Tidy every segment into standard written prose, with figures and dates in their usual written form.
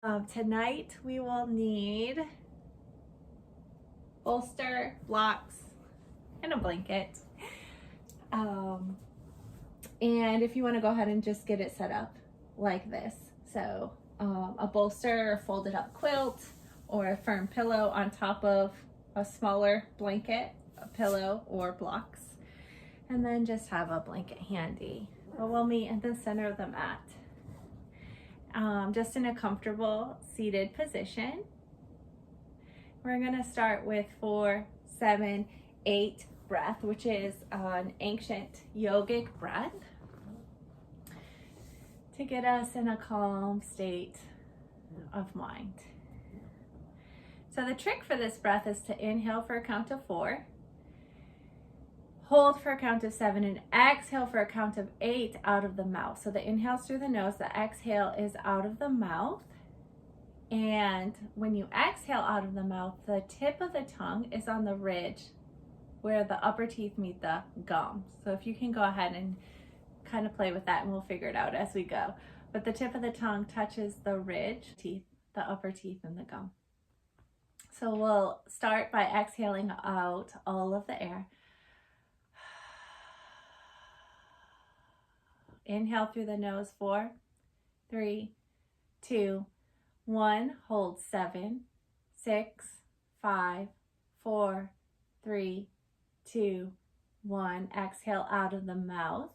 Tonight we will need bolster, blocks, and a blanket. And if you want to go ahead and just get it set up like this. So a bolster, a folded up quilt, or a firm pillow on top of a smaller blanket, a pillow, or blocks. And then just have a blanket handy. But we'll meet in the center of the mat. Just in a comfortable seated position. We're going to start with 4, 7, 8 breath, which is an ancient yogic breath to get us in a calm state of mind. So the trick for this breath is to inhale for a count of 4, hold for a count of 7, and exhale for a count of 8 out of the mouth. So the inhale's through the nose, the exhale is out of the mouth. And when you exhale out of the mouth, the tip of the tongue is on the ridge where the upper teeth meet the gums. So if you can go ahead and kind of play with that, and we'll figure it out as we go. But the tip of the tongue touches the ridge teeth, the upper teeth and the gum. So we'll start by exhaling out all of the air. Inhale through the nose, 4, 3, 2, 1. Hold 7, 6, 5, 4, 3, 2, 1. Exhale out of the mouth,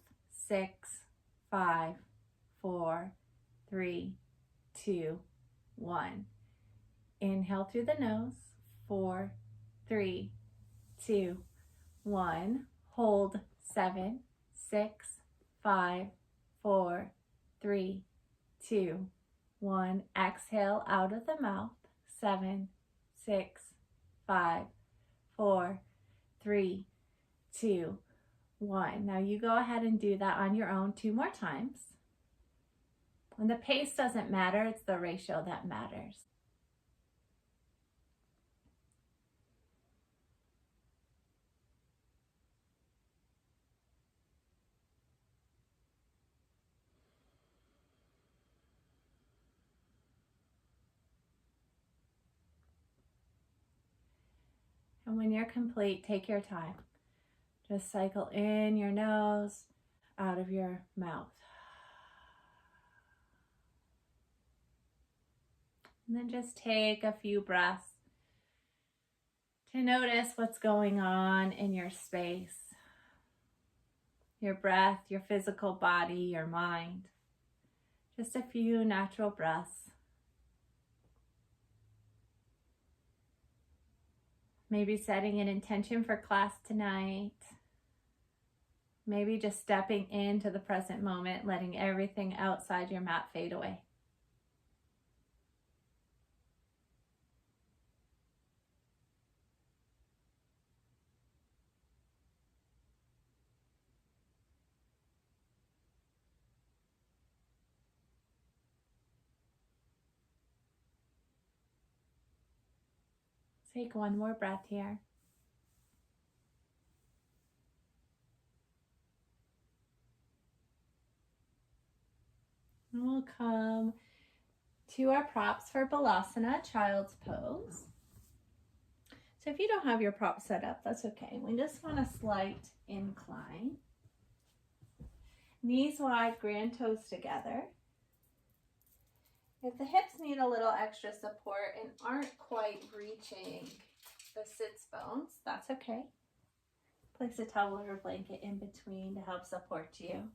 6, 5, 4, 3, 2, 1. Inhale through the nose, 4, 3, 2, 1. Hold 7, 6, 5, 4, 3, 2, 1. Exhale out of the mouth, 7, 6, 5, 4, 3, 2, 1. Now you go ahead and do that on your own 2 more times. And the pace doesn't matter, it's the ratio that matters. And when you're complete, take your time. Just cycle in your nose, out of your mouth. And then just take a few breaths to notice what's going on in your space, your breath, your physical body, your mind. Just a few natural breaths. Maybe setting an intention for class tonight. Maybe just stepping into the present moment, letting everything outside your mat fade away. Take one more breath here. And we'll come to our props for Balasana, child's pose. So if you don't have your prop set up, that's okay. We just want a slight incline. Knees wide, grand toes together. If the hips need a little extra support and aren't quite reaching the sits bones, that's okay. Place a towel or blanket in between to help support you.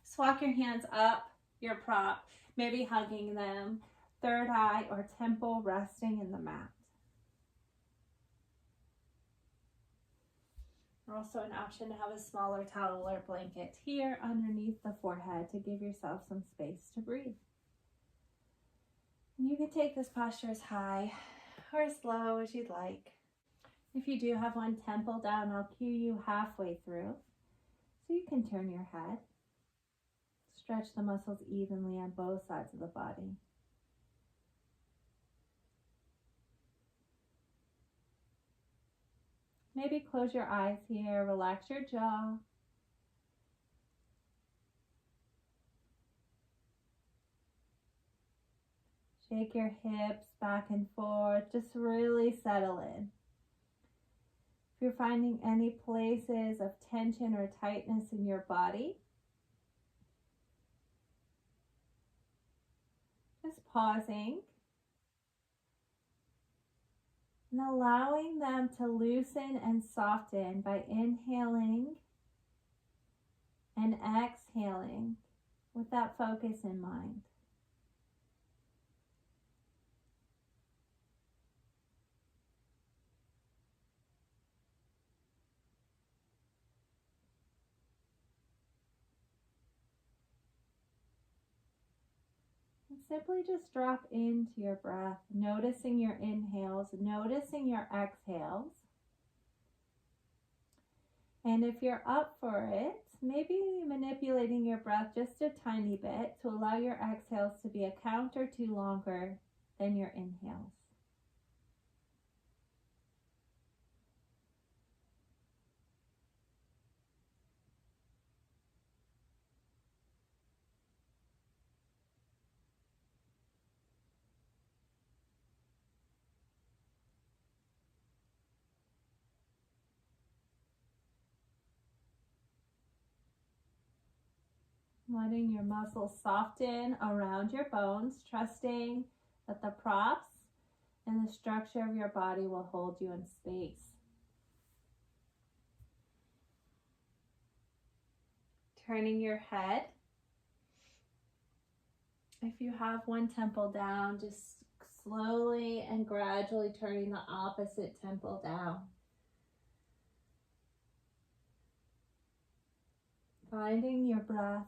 Just walk your hands up your prop, maybe hugging them, third eye or temple resting in the mat. Also an option to have a smaller towel or blanket here underneath the forehead to give yourself some space to breathe. And you can take this posture as high or as low as you'd like. If you do have one temple down, I'll cue you halfway through so you can turn your head. Stretch the muscles evenly on both sides of the body. Maybe close your eyes here, relax your jaw. Shake your hips back and forth. Just really settle in. If you're finding any places of tension or tightness in your body, just pausing and allowing them to loosen and soften by inhaling and exhaling with that focus in mind. And simply just drop into your breath, noticing your inhales, noticing your exhales. And if you're up for it, maybe manipulating your breath just a tiny bit to allow your exhales to be a count or two longer than your inhales. Letting your muscles soften around your bones, trusting that the props and the structure of your body will hold you in space. Turning your head. If you have one temple down, just slowly and gradually turning the opposite temple down. Finding your breath.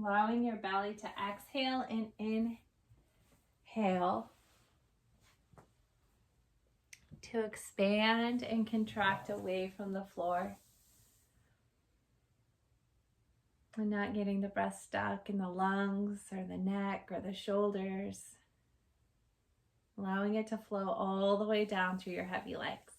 Allowing your belly to exhale and inhale to expand and contract away from the floor. And not getting the breath stuck in the lungs or the neck or the shoulders. Allowing it to flow all the way down through your heavy legs.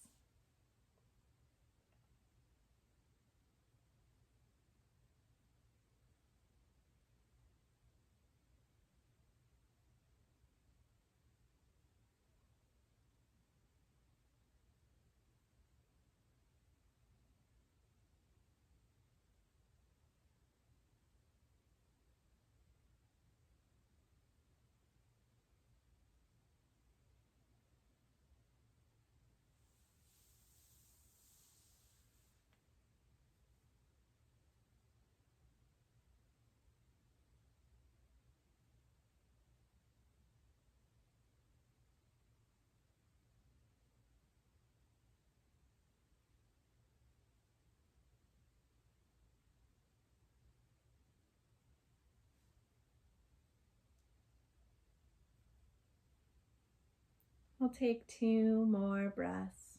We'll take 2 more breaths.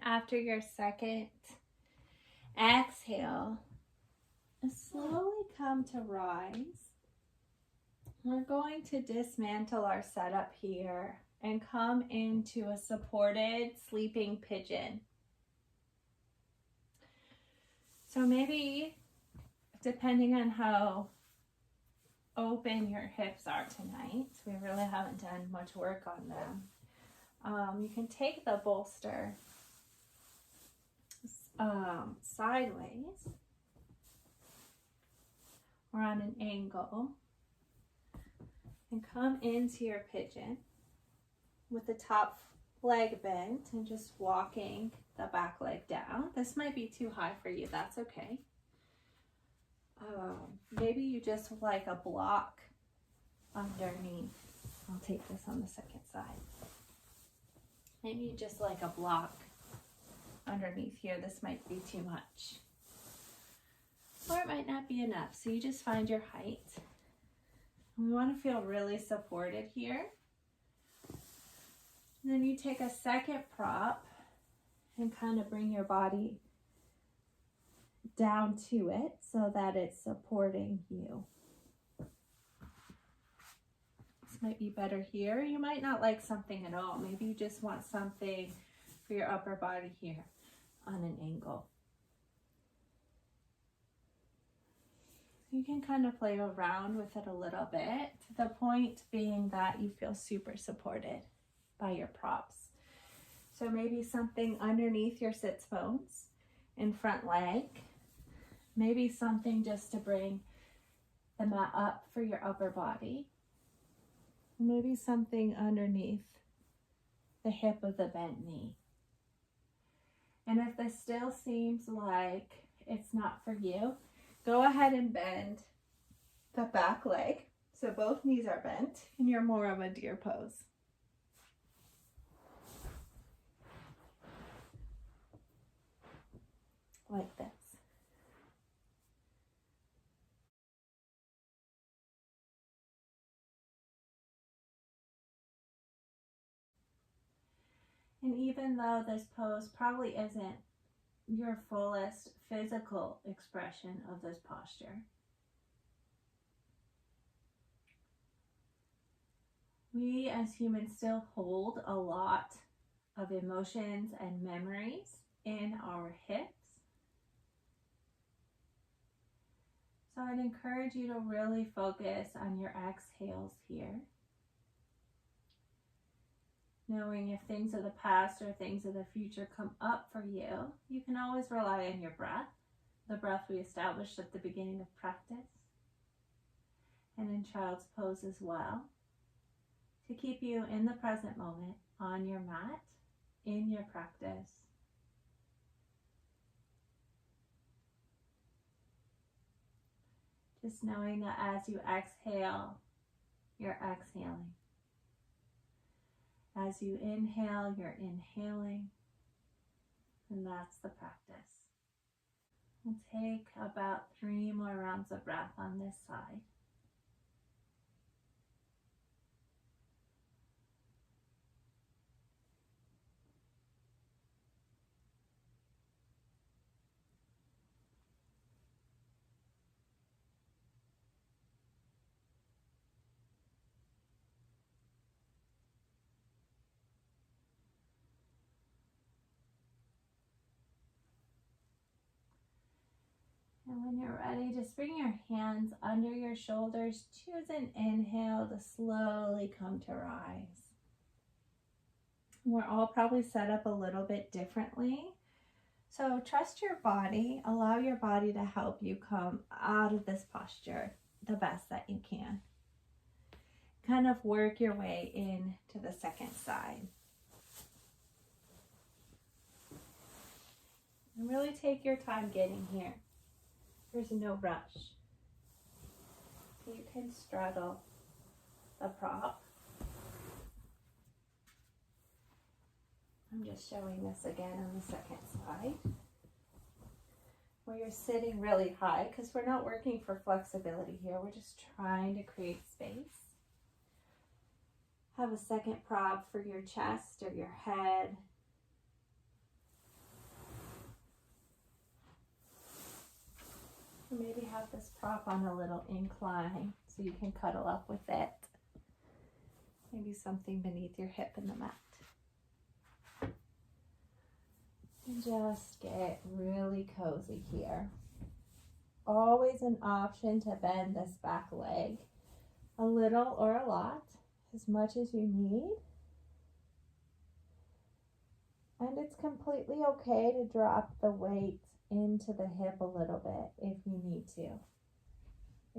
After your second exhale, slowly come to rise. We're going to dismantle our setup here and come into a supported sleeping pigeon. So maybe, depending on how open your hips are tonight, we really haven't done much work on them. You can take the bolster sideways or on an angle and come into your pigeon with the top leg bent and just walking the back leg down. This might be too high for you, that's okay. Maybe you just like a block underneath. I'll take this on the second side. Maybe you just like a block underneath here. This might be too much. Or it might not be enough. So you just find your height. We want to feel really supported here. And then you take a second prop and kind of bring your body down to it so that it's supporting you. might be better here. You might not like something at all. Maybe you just want something for your upper body here on an angle. You can kind of play around with it a little bit, the point being that you feel super supported by your props. So maybe something underneath your sits bones and front leg. Maybe something just to bring the mat up for your upper body. Maybe something underneath the hip of the bent knee. And if this still seems like it's not for you, go ahead and bend the back leg. So both knees are bent and you're more of a deer pose. Like this. And even though this pose probably isn't your fullest physical expression of this posture, we as humans still hold a lot of emotions and memories in our hips. So I'd encourage you to really focus on your exhales here. Knowing if things of the past or things of the future come up for you, you can always rely on your breath, the breath we established at the beginning of practice, and in child's pose as well, to keep you in the present moment, on your mat, in your practice. Just knowing that as you exhale, you're exhaling. As you inhale, you're inhaling, and that's the practice. We'll take about 3 more rounds of breath on this side. And when you're ready, just bring your hands under your shoulders. Choose an inhale to slowly come to rise. We're all probably set up a little bit differently. So trust your body. Allow your body to help you come out of this posture the best that you can. Kind of work your way into the second side. And really take your time getting here. There's no rush. You can straddle the prop. I'm just showing this again on the second side, where you're sitting really high, because we're not working for flexibility here. We're just trying to create space. Have a second prop for your chest or your head. Maybe have this prop on a little incline so you can cuddle up with it. Maybe something beneath your hip in the mat. And just get really cozy here. Always an option to bend this back leg a little or a lot, as much as you need. And it's completely okay to drop the weight into the hip a little bit if you need to,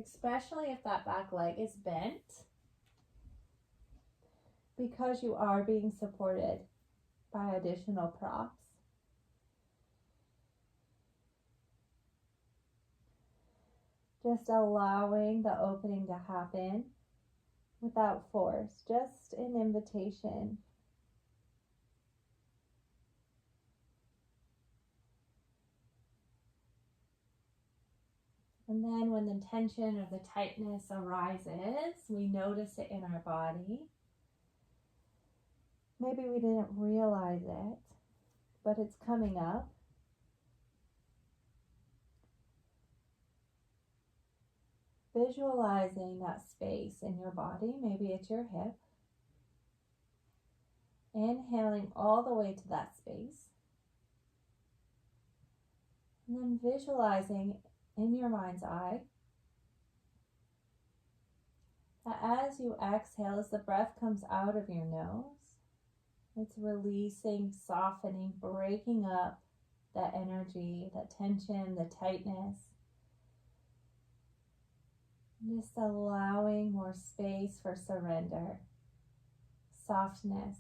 especially if that back leg is bent, because you are being supported by additional props. Just allowing the opening to happen without force, just an invitation. And then when the tension or the tightness arises, we notice it in our body. Maybe we didn't realize it, but it's coming up. visualizing that space in your body. Maybe it's your hip. Inhaling all the way to that space. And then visualizing in your mind's eye that as you exhale, as the breath comes out of your nose, it's releasing, softening, breaking up that energy, that tension, the tightness. Just allowing more space for surrender, softness.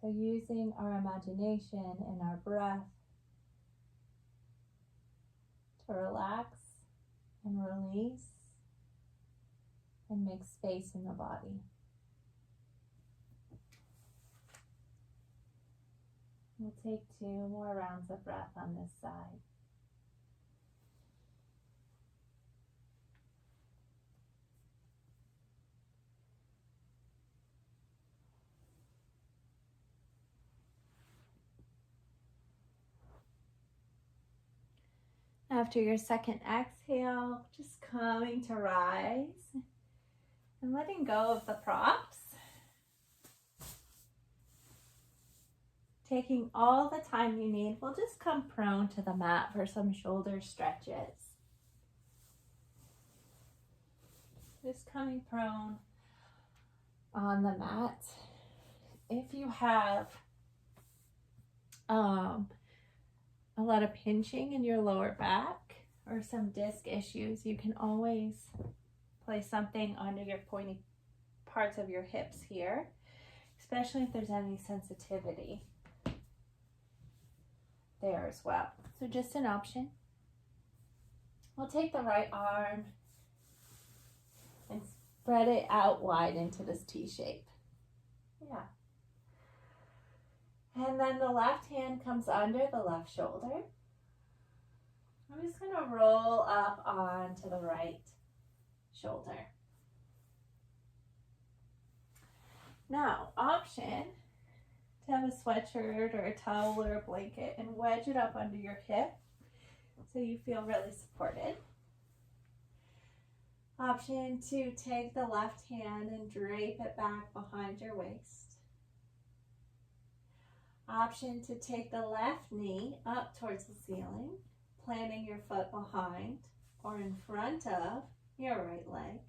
So using our imagination and our breath to relax and release and make space in the body. We'll take 2 more rounds of breath on this side. After your second exhale, just coming to rise and letting go of the props. Taking all the time you need, we'll just come prone to the mat for some shoulder stretches. Just coming prone on the mat. If you have a lot of pinching in your lower back or some disc issues, you can always place something under your pointy parts of your hips here, especially if there's any sensitivity there as well. So just an option. We'll take the right arm and spread it out wide into this T shape. Yeah. And then the left hand comes under the left shoulder. I'm just going to roll up onto the right shoulder. Now, option to have a sweatshirt or a towel or a blanket and wedge it up under your hip so you feel really supported. Option to take the left hand and drape it back behind your waist. Option to take the left knee up towards the ceiling, planting your foot behind or in front of your right leg.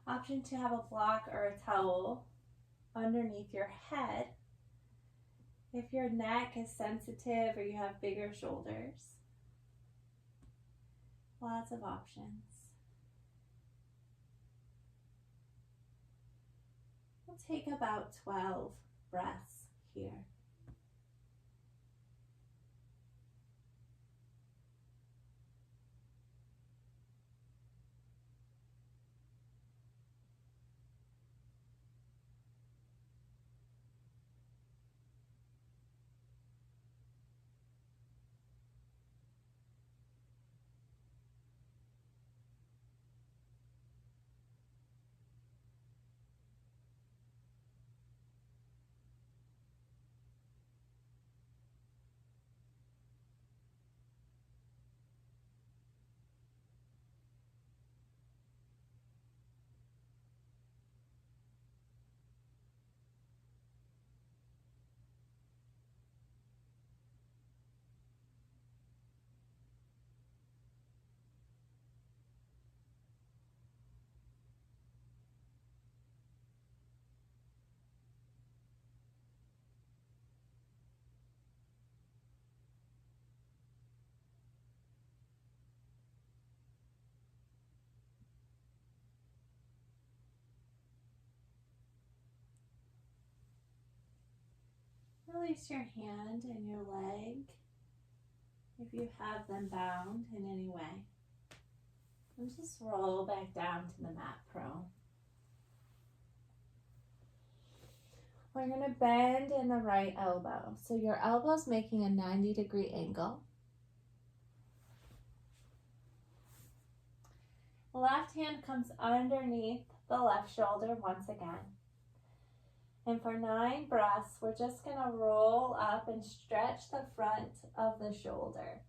Option to have a block or a towel underneath your head if your neck is sensitive or you have bigger shoulders. Lots of options. We'll take about 12 breaths here. Release your hand and your leg if you have them bound in any way. And just roll back down to the mat prone. We're going to bend in the right elbow. So your elbow's making a 90-degree angle. Left hand comes underneath the left shoulder once again. And for 9 breaths, we're just going to roll up and stretch the front of the shoulder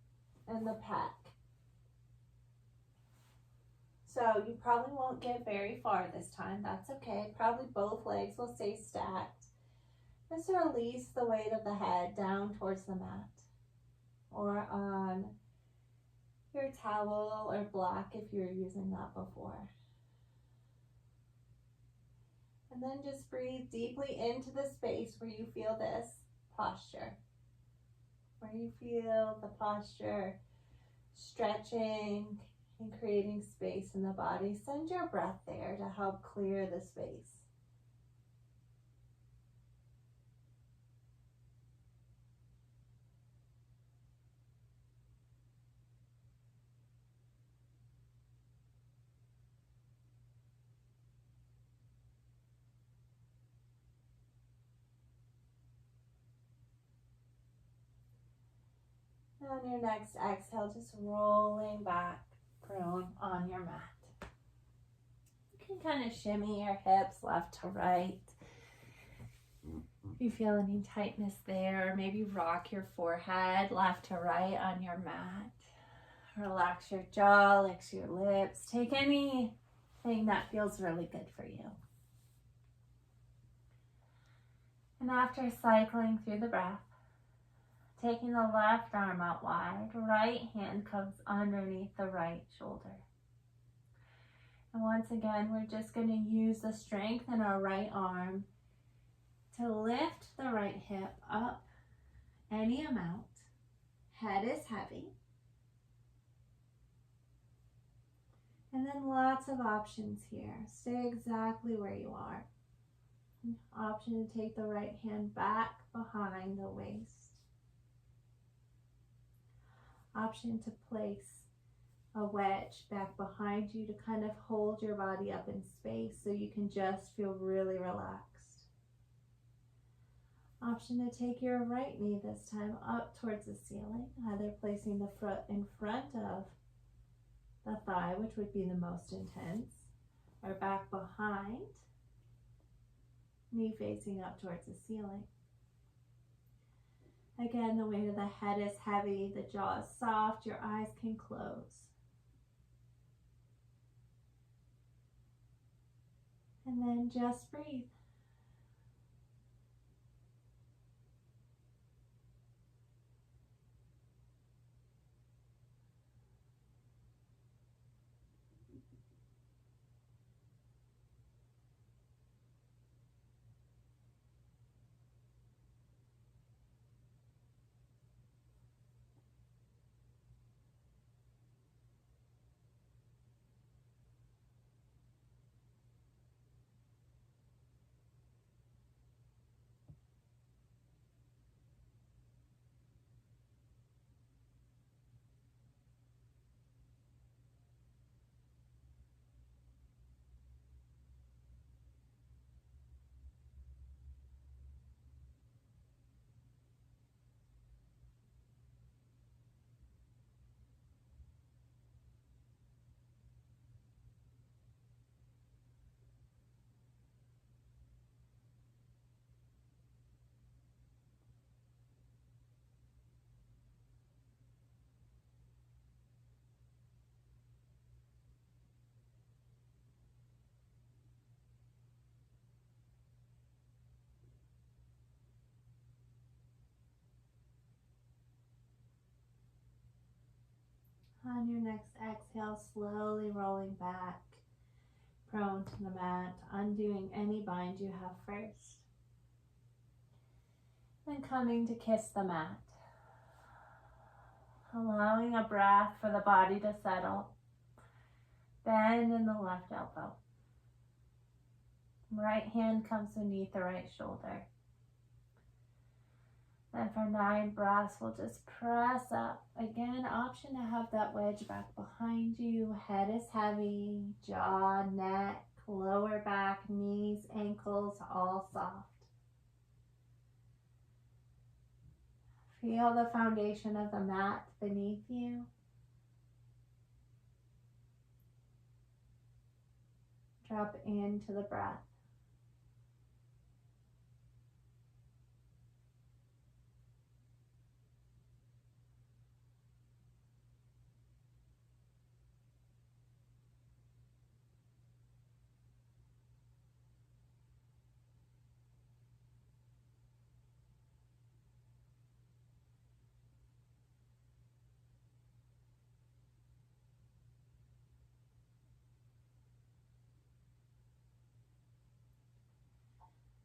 and the pec. So you probably won't get very far this time. That's okay. Probably both legs will stay stacked. Just release the weight of the head down towards the mat or on your towel or block if you were using that before. And then just breathe deeply into the space where you feel this posture, where you feel the posture stretching and creating space in the body. Send your breath there to help clear the space. On your next exhale, just rolling back, prone on your mat. You can kind of shimmy your hips left to right. If you feel any tightness there, or maybe rock your forehead left to right on your mat. Relax your jaw, lick your lips. Take anything that feels really good for you. And after cycling through the breath, taking the left arm out wide, right hand comes underneath the right shoulder. And once again, we're just going to use the strength in our right arm to lift the right hip up any amount. Head is heavy. And then lots of options here. Stay exactly where you are. Option to take the right hand back behind the waist. Option to place a wedge back behind you to kind of hold your body up in space so you can just feel really relaxed. Option to take your right knee this time up towards the ceiling, either placing the foot in front of the thigh, which would be the most intense, or back behind, knee facing up towards the ceiling. Again, the weight of the head is heavy, the jaw is soft, your eyes can close. And then just breathe. On your next exhale, slowly rolling back, prone to the mat, undoing any bind you have first. Then coming to kiss the mat. Allowing a breath for the body to settle. Bend in the left elbow. Right hand comes beneath the right shoulder. Then for 9 breaths, we'll just press up. Again, option to have that wedge back behind you. Head is heavy, jaw, neck, lower back, knees, ankles, all soft. Feel the foundation of the mat beneath you. Drop into the breath.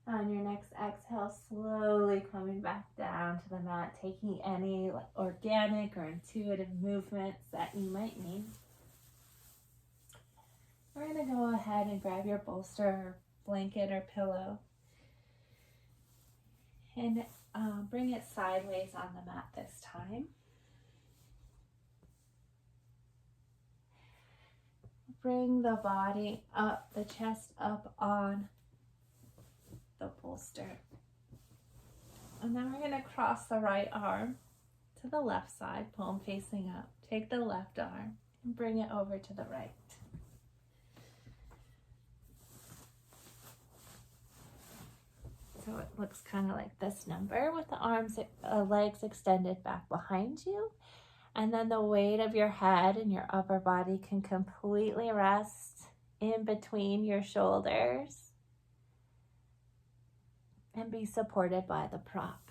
On your next exhale, slowly coming back down to the mat, taking any organic or intuitive movements that you might need. We're going to go ahead and grab your bolster or blanket or pillow and bring it sideways on the mat this time. Bring the body up, the chest up on the bolster. And then we're going to cross the right arm to the left side, palm facing up. Take the left arm and bring it over to the right. So it looks kind of like this number with the arms, legs extended back behind you. And then the weight of your head and your upper body can completely rest in between your shoulders and be supported by the prop.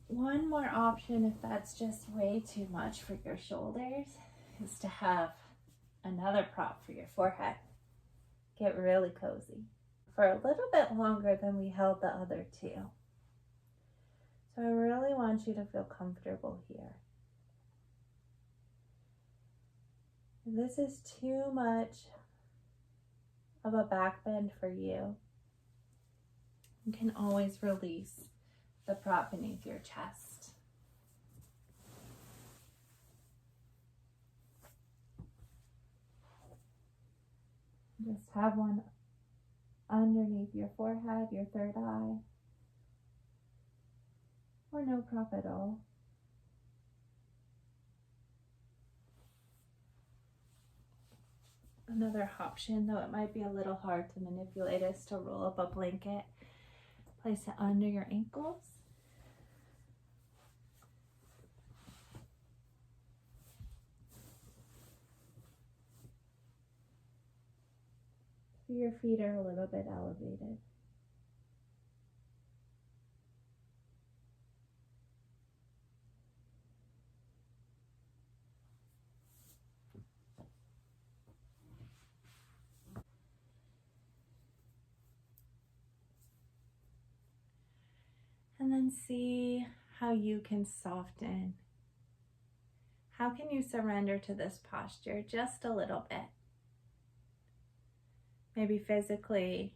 One more option, if that's just way too much for your shoulders, is to have another prop for your forehead. Get really cozy for a little bit longer than we held the other two. So I really want you to feel comfortable here. If this is too much of a back bend for you, you can always release the prop beneath your chest. Just have one underneath your forehead, your third eye, or no prop at all. Another option, though it might be a little hard to manipulate, is to roll up a blanket, place it under your ankles. So your feet are a little bit elevated. And then see how you can soften. How can you surrender to this posture just a little bit? Maybe physically,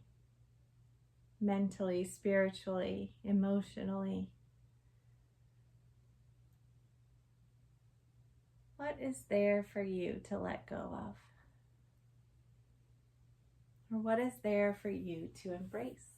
mentally, spiritually, emotionally. What is there for you to let go of? Or what is there for you to embrace?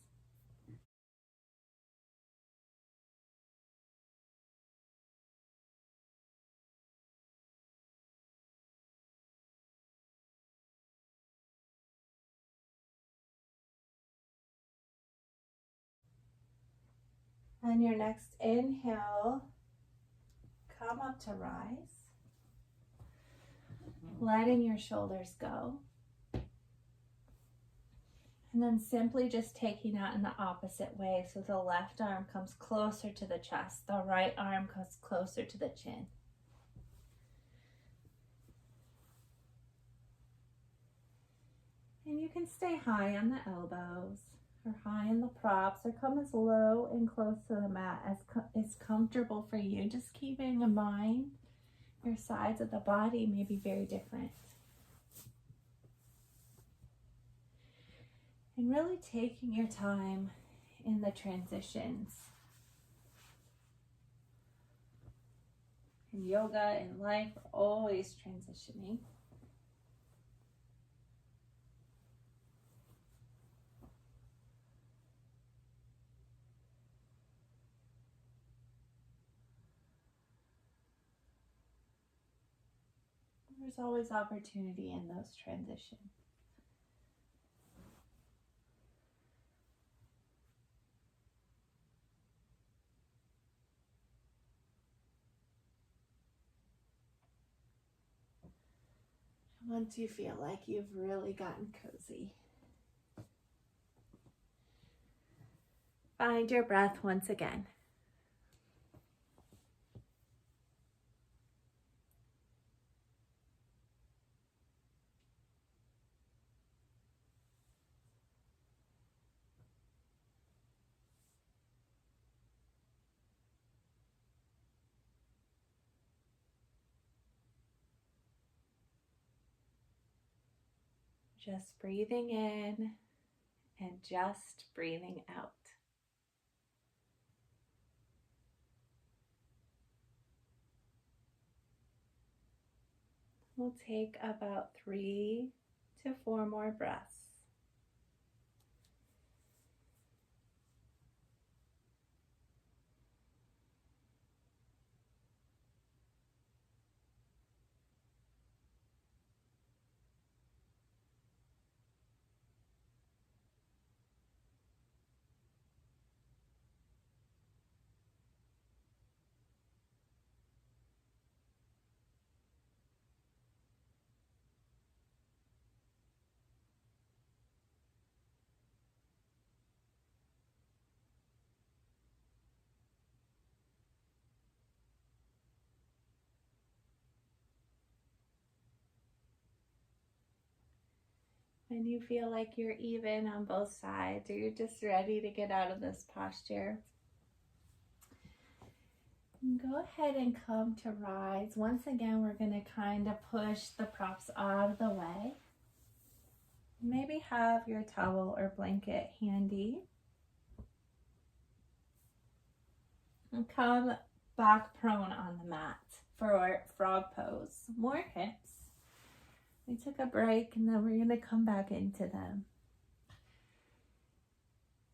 On your next inhale, come up to rise, letting your shoulders go. And then simply just taking that in the opposite way. So the left arm comes closer to the chest, the right arm comes closer to the chin. And you can stay high on the elbows or high in the props, or come as low and close to the mat as is comfortable for you. Just keeping in mind your sides of the body may be very different. And really taking your time in the transitions. In yoga, in life, we're always transitioning. There's always opportunity in those transitions. Once you feel like you've really gotten cozy, find your breath once again. Just breathing in and just breathing out. We'll take about 3 to 4 more breaths. When you feel like you're even on both sides, or you're just ready to get out of this posture, go ahead and come to rise. Once again, we're going to kind of push the props out of the way. Maybe have your towel or blanket handy. And come back prone on the mat for frog pose. More hips. We took a break and then we're going to come back into them.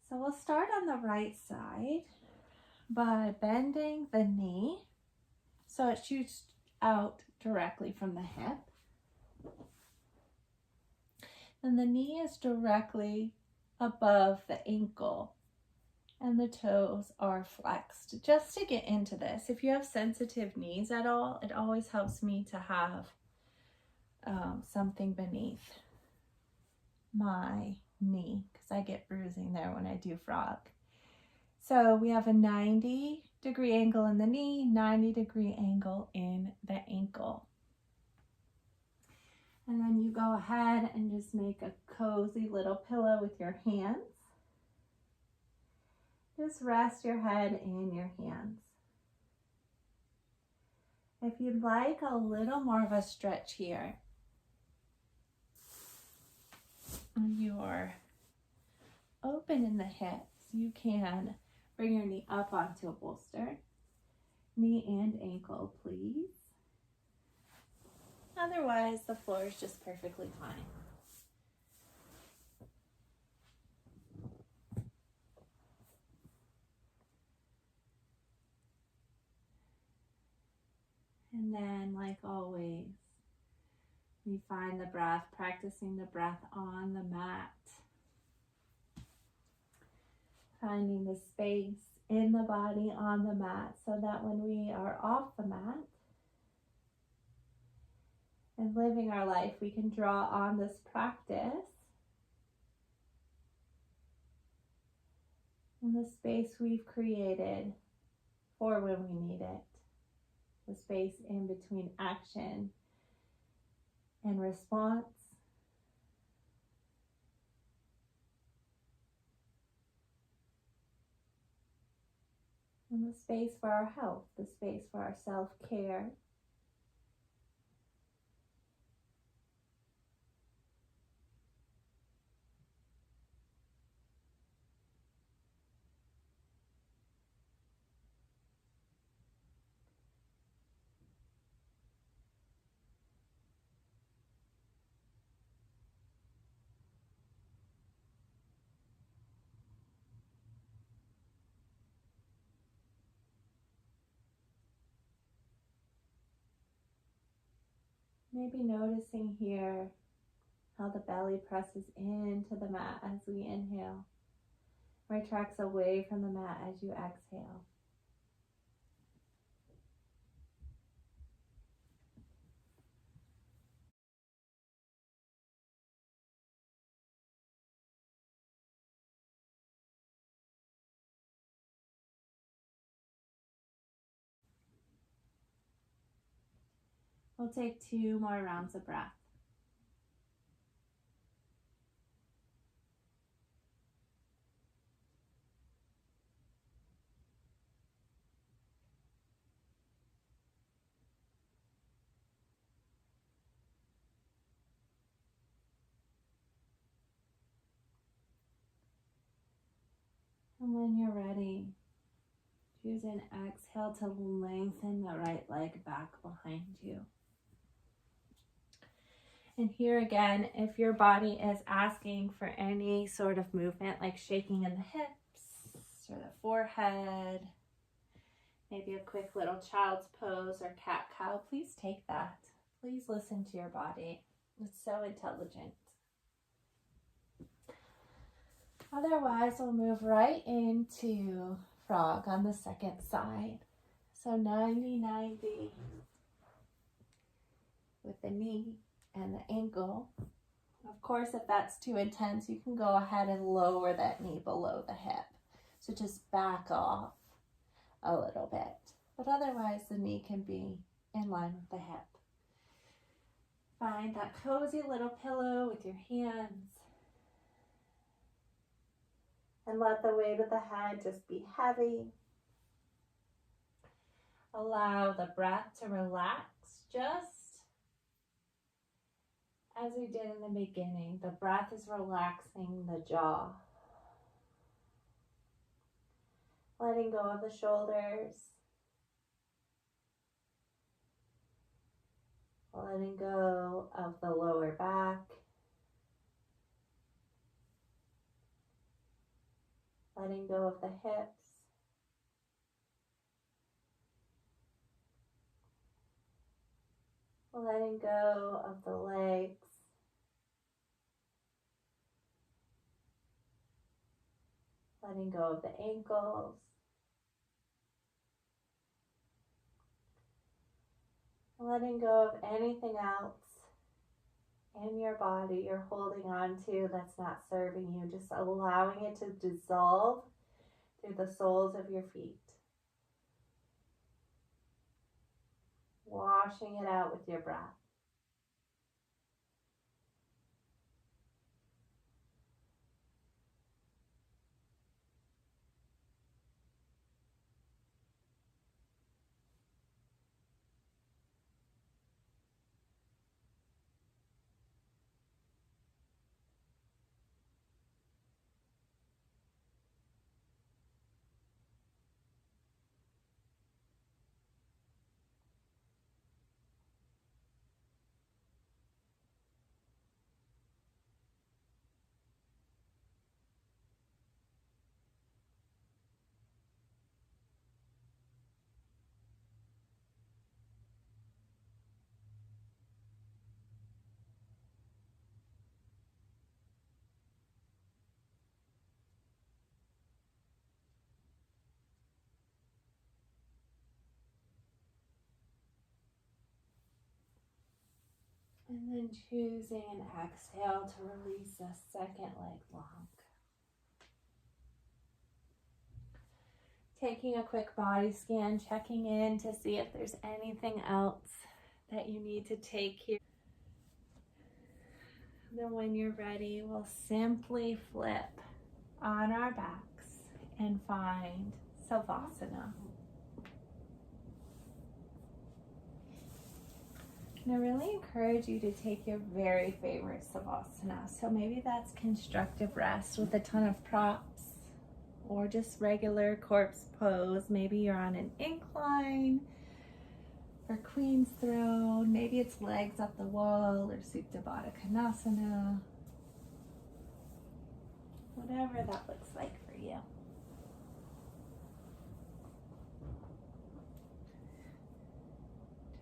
So we'll start on the right side by bending the knee so it shoots out directly from the hip. And the knee is directly above the ankle and the toes are flexed. Just to get into this, if you have sensitive knees at all, it always helps me to have something beneath my knee because I get bruising there when I do frog. So we have a 90-degree angle in the knee, 90-degree angle in the ankle. And then you go ahead and just make a cozy little pillow with your hands. Just rest your head in your hands. If you'd like a little more of a stretch here, and you're open in the hips, you can bring your knee up onto a bolster. Knee and ankle, please. Otherwise, the floor is just perfectly fine. And then, like always, we find the breath, practicing the breath on the mat. Finding the space in the body on the mat so that when we are off the mat and living our life, we can draw on this practice and the space we've created for when we need it. The space in between action and response. And the space for our health, the space for our self-care. Maybe noticing here how the belly presses into the mat as we inhale, retracts away from the mat as you exhale. We'll take 2 more rounds of breath. And when you're ready, choose an exhale to lengthen the right leg back behind you. And here again, if your body is asking for any sort of movement, like shaking in the hips or the forehead, maybe a quick little child's pose or cat-cow, please take that. Please listen to your body. It's so intelligent. Otherwise, we'll move right into frog on the second side. So 90-90 with the knee and the ankle. Of course, if that's too intense, you can go ahead and lower that knee below the hip. So just back off a little bit. But otherwise, the knee can be in line with the hip. Find that cozy little pillow with your hands. And let the weight of the head just be heavy. Allow the breath to relax just as we did in the beginning. The breath is relaxing the jaw. Letting go of the shoulders. Letting go of the lower back. Letting go of the hips. Letting go of the legs. Letting go of the ankles. Letting go of anything else in your body you're holding on to that's not serving you. Just allowing it to dissolve through the soles of your feet. Washing it out with your breath. And then choosing an exhale to release the second leg long. Taking a quick body scan, checking in to see if there's anything else that you need to take here. Then when you're ready, we'll simply flip on our backs and find Savasana. And I really encourage you to take your very favorite Savasana. So maybe that's constructive rest with a ton of props, or just regular corpse pose. Maybe you're on an incline or Queen's Throne. Maybe it's legs up the wall or Supta Baddha Konasana. Whatever that looks like for you.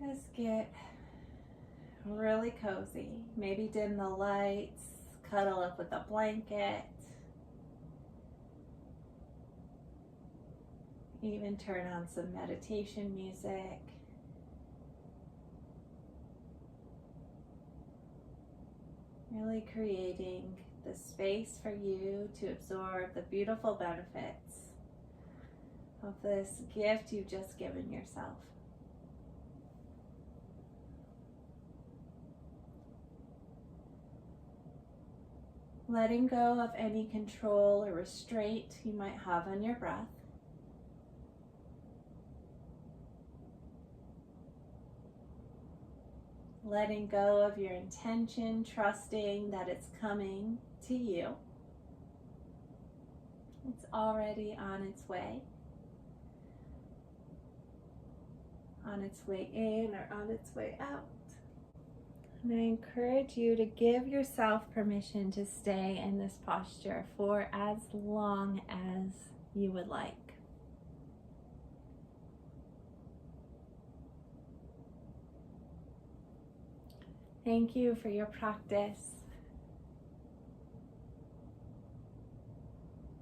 Just get really cozy. Maybe dim the lights, cuddle up with a blanket. Even turn on some meditation music. Really creating the space for you to absorb the beautiful benefits of this gift you've just given yourself. Letting go of any control or restraint you might have on your breath. Letting go of your intention, trusting that it's coming to you. It's already on its way in or on its way out. And I encourage you to give yourself permission to stay in this posture for as long as you would like. Thank you for your practice.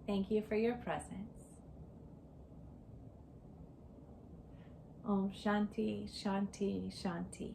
Thank you for your presence. Om Shanti, Shanti, Shanti.